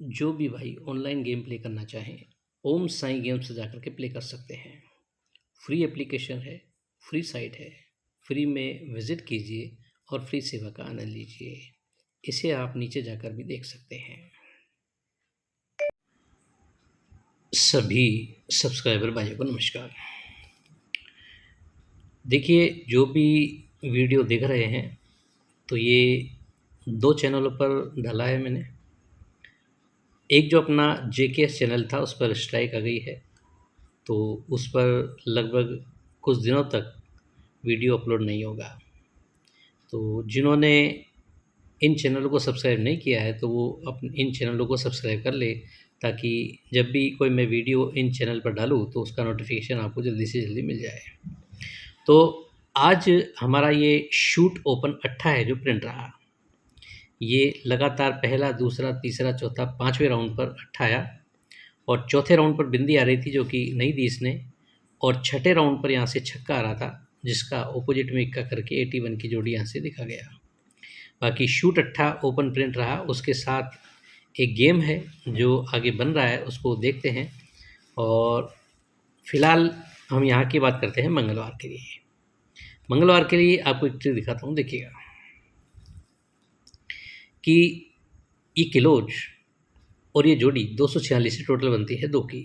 जो भी भाई ऑनलाइन गेम प्ले करना चाहें, ओम साईं गेम्स से जाकर के प्ले कर सकते हैं। फ्री एप्लीकेशन है, फ्री साइट है, फ्री में विज़िट कीजिए और फ्री सेवा का आनंद लीजिए। इसे आप नीचे जाकर भी देख सकते हैं। सभी सब्सक्राइबर भाइयों को नमस्कार। देखिए, जो भी वीडियो देख रहे हैं, तो ये 2 चैनलों पर डाला है मैंने। एक जो अपना जेकेएस चैनल था, उस पर स्ट्राइक आ गई है, तो उस पर लगभग कुछ दिनों तक वीडियो अपलोड नहीं होगा। तो जिन्होंने इन चैनलों को सब्सक्राइब नहीं किया है, तो वो इन चैनलों को सब्सक्राइब कर ले, ताकि जब भी कोई मैं वीडियो इन चैनल पर डालूँ तो उसका नोटिफिकेशन आपको जल्दी से जल्दी मिल जाए। तो आज हमारा ये शूट ओपन 8 है जो प्रिंट रहा। ये लगातार पहला, दूसरा, तीसरा, चौथा, 5वें राउंड पर 8 आया और चौथे राउंड पर बिंदी आ रही थी जो कि नहीं दी इसने, और छठे राउंड पर यहाँ से छक्का आ रहा था, जिसका ऑपोजिट में इक्का करके 81 की जोड़ी यहाँ से दिखा गया। बाकी शूट 8 ओपन प्रिंट रहा। उसके साथ एक गेम है जो आगे बन रहा है, उसको देखते हैं। और फिलहाल हम यहाँ की बात करते हैं मंगलवार के लिए। मंगलवार के लिए आपको एक चीज़ दिखाता हूँ, देखिएगा कि ये किलोज और ये जोड़ी 246 से टोटल बनती है 2 की।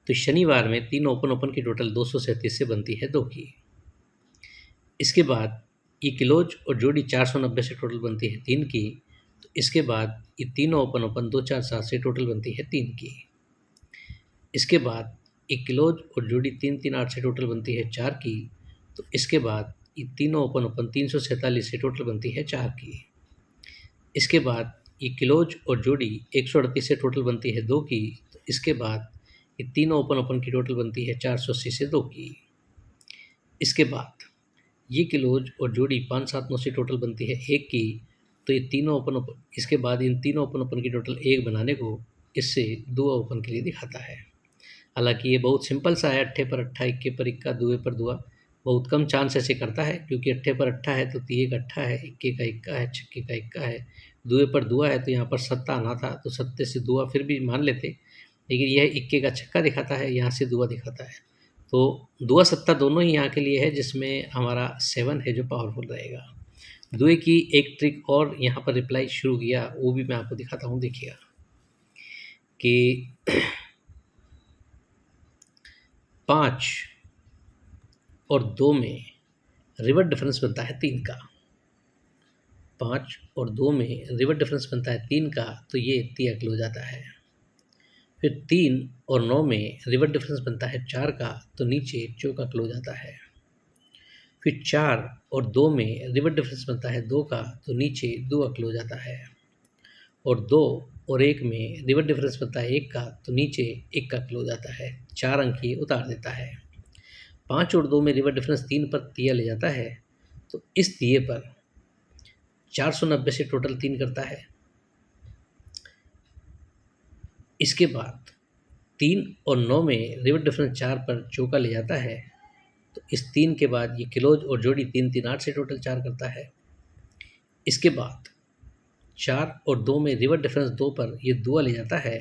तो शनिवार में 3 ओपन की टोटल 237 से बनती है 2 की। इसके बाद ये किलोज और जोड़ी 490 से टोटल बनती है 3 की। तो इसके बाद ये तीनों ओपन 2, 4, 7 से टोटल बनती है 3 की। इसके बाद ये किलोज और जोड़ी 3, 3, 8 से टोटल बनती है 4 की। तो इसके बाद ये तीनों ओपन 347 से टोटल बनती है 4 की। इसके बाद ये किलोज और जोड़ी 138 से टोटल बनती है 2 की। तो इसके बाद ये तीनों ओपन की टोटल बनती है 480 से 2 की। इसके बाद ये किलोज और जोड़ी 5, 7, 9 से टोटल बनती है 1 की। तो ये तीनों ओपन इसके बाद इन तीनों ओपन की टोटल 1 बनाने को इससे दुआ ओपन के लिए दिखाता है। हालांकि ये बहुत सिंपल सा है, अट्ठे पर अट्ठा, इक्के पर इक्का, दुए पर दुआ। बहुत कम चांस ऐसे करता है, क्योंकि अट्ठे पर अट्ठा है तो तिये का अट्ठा है, इक्के का इक्का है, छक्के का इक्का है, दुए पर दुआ है तो यहाँ पर सत्ता आना था, तो सत्ते से दुआ फिर भी मान लेते, लेकिन यह इक्के का छक्का दिखाता है, यहाँ से दुआ दिखाता है। तो दुआ सत्ता दोनों ही यहाँ के लिए है, जिसमें हमारा 7 है जो पावरफुल रहेगा। दुए की एक ट्रिक और यहाँ पर रिप्लाई शुरू किया, वो भी मैं आपको दिखाता हूँ, देखिएगा कि 5 और 2 में रिवर डिफरेंस बनता है 3 का। 5 और 2 में रिवर डिफरेंस बनता है 3 का, तो ये तिया क्लोज आता है। फिर 3 और 9 में रिवर डिफरेंस बनता है 4 का, तो नीचे चौका क्लोज आता है। फिर 4 और 2 में रिवर डिफरेंस बनता है 2 का, तो नीचे दुआ क्लोज आता है। और 2 और 1 में रिवर डिफरेंस बनता है 1 का, तो नीचे 1 का क्लोज आता है। 4 अंक ये उतार देता है। 5 और 2 में रिवर डिफरेंस 3 पर तिया ले जाता है, तो इस तिये पर 490 से टोटल 3 करता है। इसके बाद 3 और 9 में रिवर डिफरेंस 4 पर चौका ले जाता है, तो इस 3 के बाद ये क्लोज और जोड़ी 3, 3, 8 से टोटल 4 करता है। इसके बाद 4 और 2 में रिवर डिफरेंस 2 पर ये दुआ ले जाता है,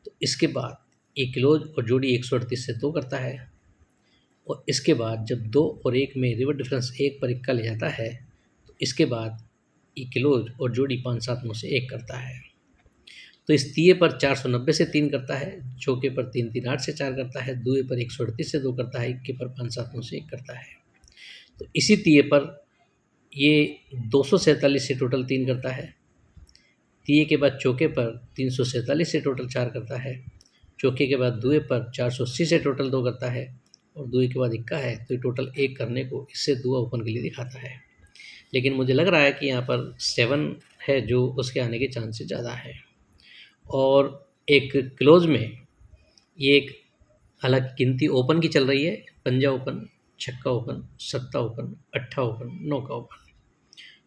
तो इसके बाद ये क्लोज और जोड़ी 138 से 2 करता है। और इसके बाद जब 2 और 1 में रिवर डिफरेंस 1 पर इक्का ले जाता है, तो इसके बाद ये क्लोज और जोड़ी 5, 7, 9 से 1 करता है। तो इस तिये पर 490 से 3 करता है, चौके पर 3, 3, 8 से 4 करता है, दुए पर 138 से 2 करता है, इक्के पर 5, 7, 9 से 1 करता है। तो इसी तिये पर ये 247 से टोटल 3 करता है। तिये के बाद चौके पर 347 से टोटल 4 करता है। चौके के बाद दुए पर 480 से टोटल 2 करता है, और दुए के बाद इक्का है, तो ये टोटल 1 करने को इससे दुआ ओपन के लिए दिखाता है। लेकिन मुझे लग रहा है कि यहाँ पर 7 है जो उसके आने के चांसेस ज़्यादा है। और एक क्लोज में ये एक अलग गिनती ओपन की चल रही है, पंजा ओपन, छक्का ओपन, सत्ता ओपन, अट्ठा ओपन, नौका ओपन।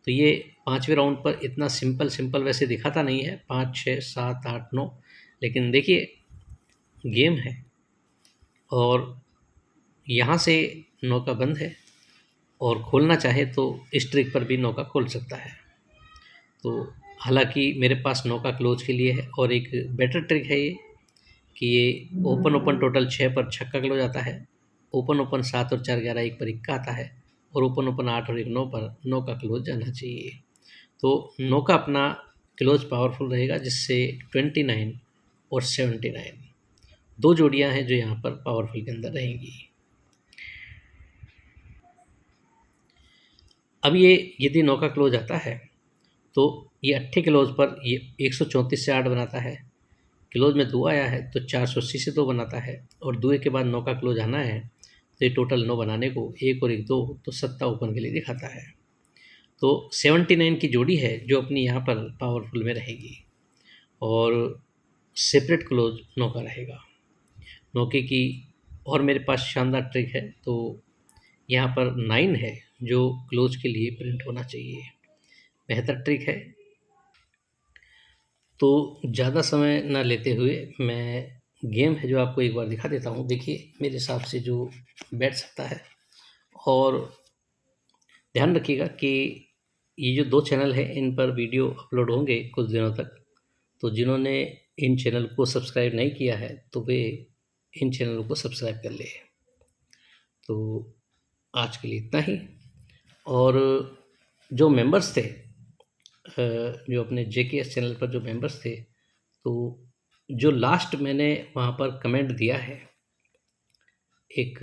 तो ये 5वें राउंड पर इतना सिंपल वैसे दिखाता नहीं है, 5, 6, 7, 8, 9, लेकिन देखिए गेम है और यहाँ से नौका बंद है, और खोलना चाहे तो इस ट्रिक पर भी नौका खोल सकता है। तो हालांकि मेरे पास नौका क्लोज के लिए है, और एक बेटर ट्रिक है ये कि ये ओपन ओपन टोटल 6 पर छक्का क्लोज आता है, ओपन ओपन 7 और 4 11 1 पर इक्का आता है, और ओपन ओपन 8 और 1 9 पर नौका क्लोज जाना चाहिए। तो नौका अपना क्लोज पावरफुल रहेगा, जिससे 29 और 79 दो जोड़ियां हैं जो यहाँ पर पावरफुल के अंदर रहेंगी। अब ये यदि नौका क्लोज आता है तो ये अट्ठे क्लोज पर ये 134 से 8 बनाता है, क्लोज में 2 आया है तो 480 से 2 बनाता है, और 2 के बाद नौका क्लोज आना है तो ये टोटल 9 बनाने को 1 और 1 2 तो 7 ओपन के लिए दिखाता है। तो 79 की जोड़ी है जो अपनी यहाँ पर पावरफुल में रहेगी, और सेपरेट क्लोज नौका रहेगा नौके की। और मेरे पास शानदार ट्रिक है, तो यहाँ पर 9 है जो क्लोज के लिए प्रिंट होना चाहिए, बेहतर ट्रिक है। तो ज़्यादा समय ना लेते हुए मैं गेम है जो आपको एक बार दिखा देता हूँ। देखिए मेरे हिसाब से जो बैठ सकता है, और ध्यान रखिएगा कि ये जो 2 चैनल हैं इन पर वीडियो अपलोड होंगे कुछ दिनों तक, तो जिन्होंने इन चैनल को सब्सक्राइब नहीं किया है तो वे इन चैनलों को सब्सक्राइब कर ले। तो आज के लिए इतना ही। और जो मेंबर्स थे, जो अपने जेकेएस चैनल पर जो मेंबर्स थे, तो जो लास्ट मैंने वहाँ पर कमेंट दिया है, एक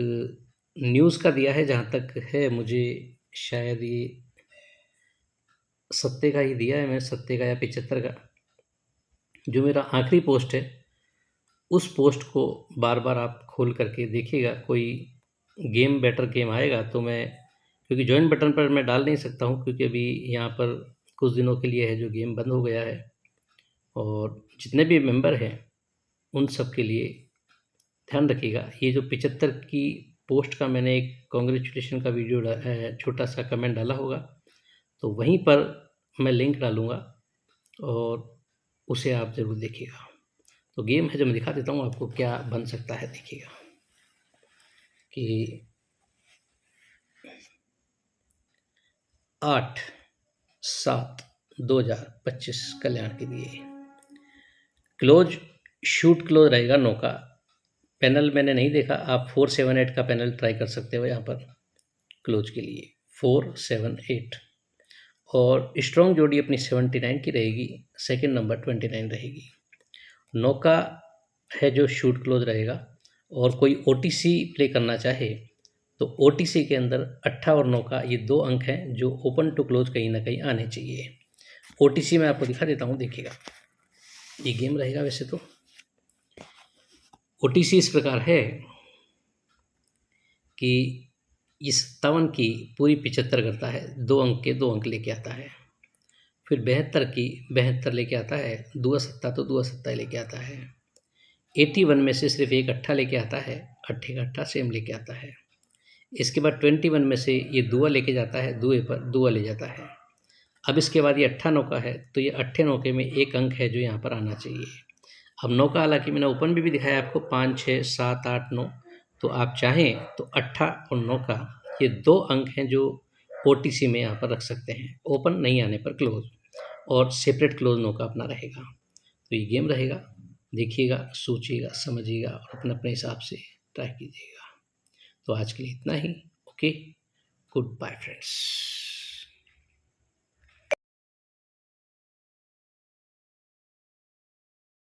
न्यूज़ का दिया है, जहाँ तक है मुझे शायद ये 70 का ही दिया है, मैं 70 का या 75 का। जो मेरा आखिरी पोस्ट है उस पोस्ट को बार बार आप खोल करके देखिएगा, कोई गेम बेटर गेम आएगा तो मैं, क्योंकि ज्वाइन बटन पर मैं डाल नहीं सकता हूँ क्योंकि अभी यहाँ पर कुछ दिनों के लिए है जो गेम बंद हो गया है, और जितने भी मेंबर हैं उन सब के लिए ध्यान रखिएगा। ये जो 75 की पोस्ट का मैंने एक कॉन्ग्रेचुलेशन का वीडियो छोटा सा कमेंट डाला होगा, तो वहीं पर मैं लिंक डालूँगा और उसे आप ज़रूर देखिएगा। तो गेम है जो मैं दिखा देता हूँ आपको क्या बन सकता है। देखिएगा कि 8/7/2025 कल्याण के लिए क्लोज शूट क्लोज रहेगा नौका। पैनल मैंने नहीं देखा, आप 478 का पैनल ट्राई कर सकते हो यहाँ पर क्लोज के लिए 478। और स्ट्रॉन्ग जोड़ी अपनी 79 की रहेगी, सेकंड नंबर 29 रहेगी। नौका है जो शूट क्लोज रहेगा, और कोई ओटीसी प्ले करना चाहे तो ओटीसी के अंदर 8 और 9 का ये 2 अंक हैं जो ओपन टू क्लोज कहीं ना कहीं आने चाहिए। ओटीसी मैं आपको दिखा देता हूँ, देखिएगा ये गेम रहेगा। वैसे तो ओटीसी इस प्रकार है कि ये 57 की पूरी 75 करता है, 2 अंक के 2 अंक लेके आता है। फिर 72 की 72 लेके आता है, दुआ सत्ता तो दुआ सत्ता लेके आता है। 81 में से सिर्फ एक अट्ठा लेके आता है, अट्ठे का अट्ठा सेम लेके आता है। इसके बाद 21 में से ये दुआ लेके जाता है, दुए पर दुआ ले जाता है। अब इसके बाद ये अट्ठा नौका है, तो ये अट्ठे नौके में एक अंक है जो यहाँ पर आना चाहिए। अब नौका हालांकि मैंने ओपन भी दिखाया आपको 5 6 7 8 9, तो आप चाहें तो अट्ठा और नौका ये 2 अंक हैं जो ओटीसी में यहाँ पर रख सकते हैं, ओपन नहीं आने पर क्लोज, और सेपरेट क्लोज नौका अपना रहेगा। तो ये गेम रहेगा, देखिएगा, सोचिएगा, समझिएगा और अपने अपने हिसाब से ट्राई कीजिएगा। तो आज के लिए इतना ही। Okay, goodbye friends.